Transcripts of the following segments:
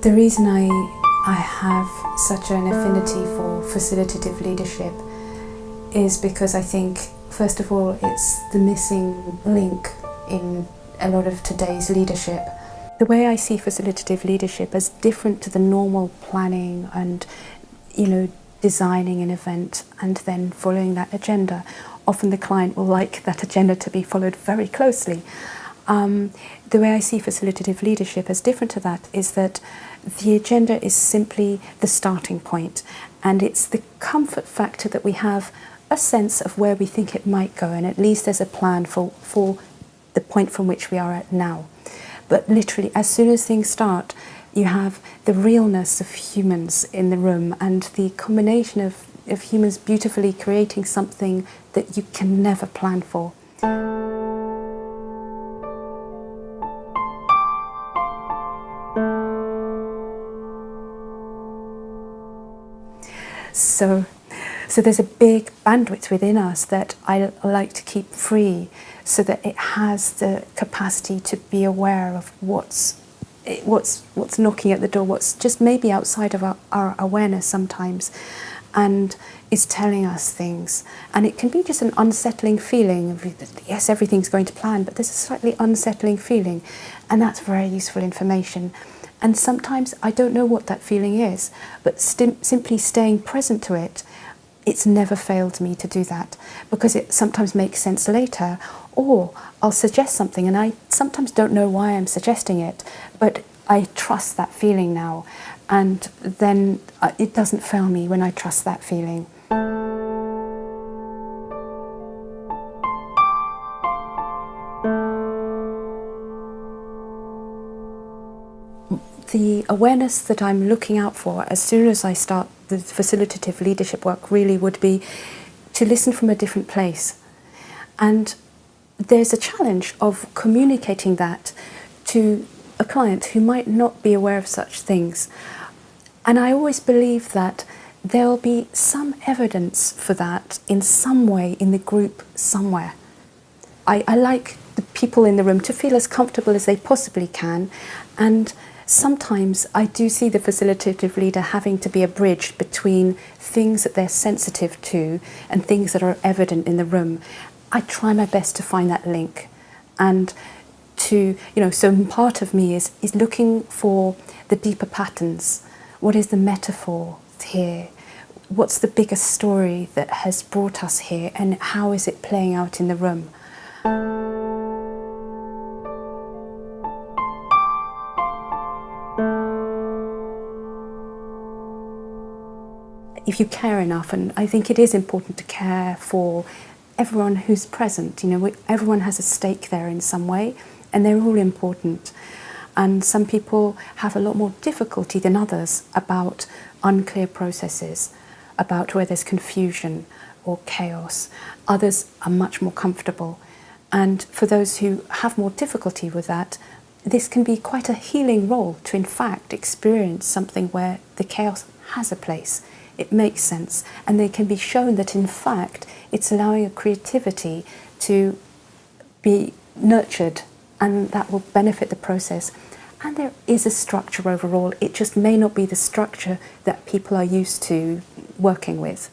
The reason I have such an affinity for facilitative leadership is because I think, first of all, it's the missing link in a lot of today's leadership. The way I see facilitative leadership as different to the normal planning and, designing an event and then following that agenda. Often the client will like that agenda to be followed very closely. The way I see facilitative leadership as different to that is that the agenda is simply the starting point, and it's the comfort factor that we have a sense of where we think it might go, and at least there's a plan for the point from which we are at now. But literally, as soon as things start, you have the realness of humans in the room and the combination of humans beautifully creating something that you can never plan for. So there's a big bandwidth within us that I like to keep free, so that it has the capacity to be aware of what's knocking at the door, what's just maybe outside of our awareness sometimes, and is telling us things. And it can be just an unsettling feeling of, yes, everything's going to plan, but there's a slightly unsettling feeling, and that's very useful information. And sometimes I don't know what that feeling is, but simply staying present to it, it's never failed me to do that, because it sometimes makes sense later. Or I'll suggest something and I sometimes don't know why I'm suggesting it, but I trust that feeling now, and then it doesn't fail me when I trust that feeling. The awareness that I'm looking out for as soon as I start the facilitative leadership work really would be to listen from a different place. And there's a challenge of communicating that to a client who might not be aware of such things. And I always believe that there'll be some evidence for that in some way in the group somewhere. I like the people in the room to feel as comfortable as they possibly can, and sometimes I do see the facilitative leader having to be a bridge between things that they're sensitive to and things that are evident in the room. I try my best to find that link, and so part of me is looking for the deeper patterns. What is the metaphor here? What's the bigger story that has brought us here, and how is it playing out in the room? If you care enough, and I think it is important to care for everyone who's present, everyone has a stake there in some way, and they're all important. And some people have a lot more difficulty than others about unclear processes, about where there's confusion or chaos. Others are much more comfortable. And for those who have more difficulty with that, this can be quite a healing role to, in fact, experience something where the chaos has a place. It makes sense, and they can be shown that, in fact, it's allowing a creativity to be nurtured, and that will benefit the process. And there is a structure overall. It just may not be the structure that people are used to working with.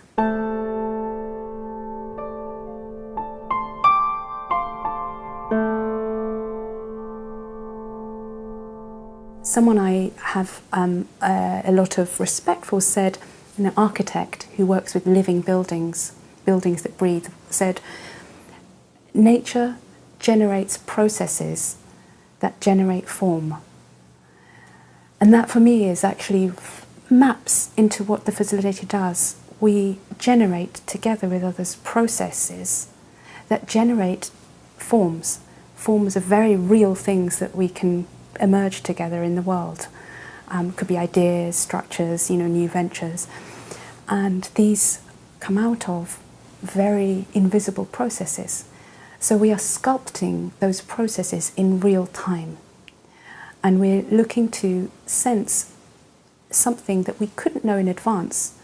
Someone I have a lot of respect for said, an architect who works with living buildings that breathe, said, nature generates processes that generate form. And that for me is actually maps into what the facilitator does. We generate together with others processes that generate forms of very real things that we can emerge together in the world. Could be ideas, structures, new ventures. And these come out of very invisible processes. So we are sculpting those processes in real time. And we're looking to sense something that we couldn't know in advance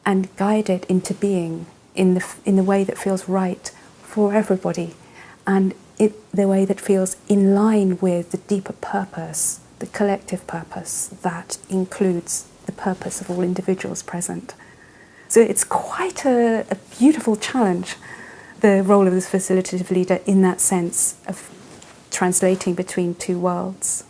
and guide it into being in the way that feels right for everybody, and the way that feels in line with the deeper purpose the collective purpose that includes the purpose of all individuals present. So it's quite a beautiful challenge, the role of this facilitative leader in that sense of translating between two worlds.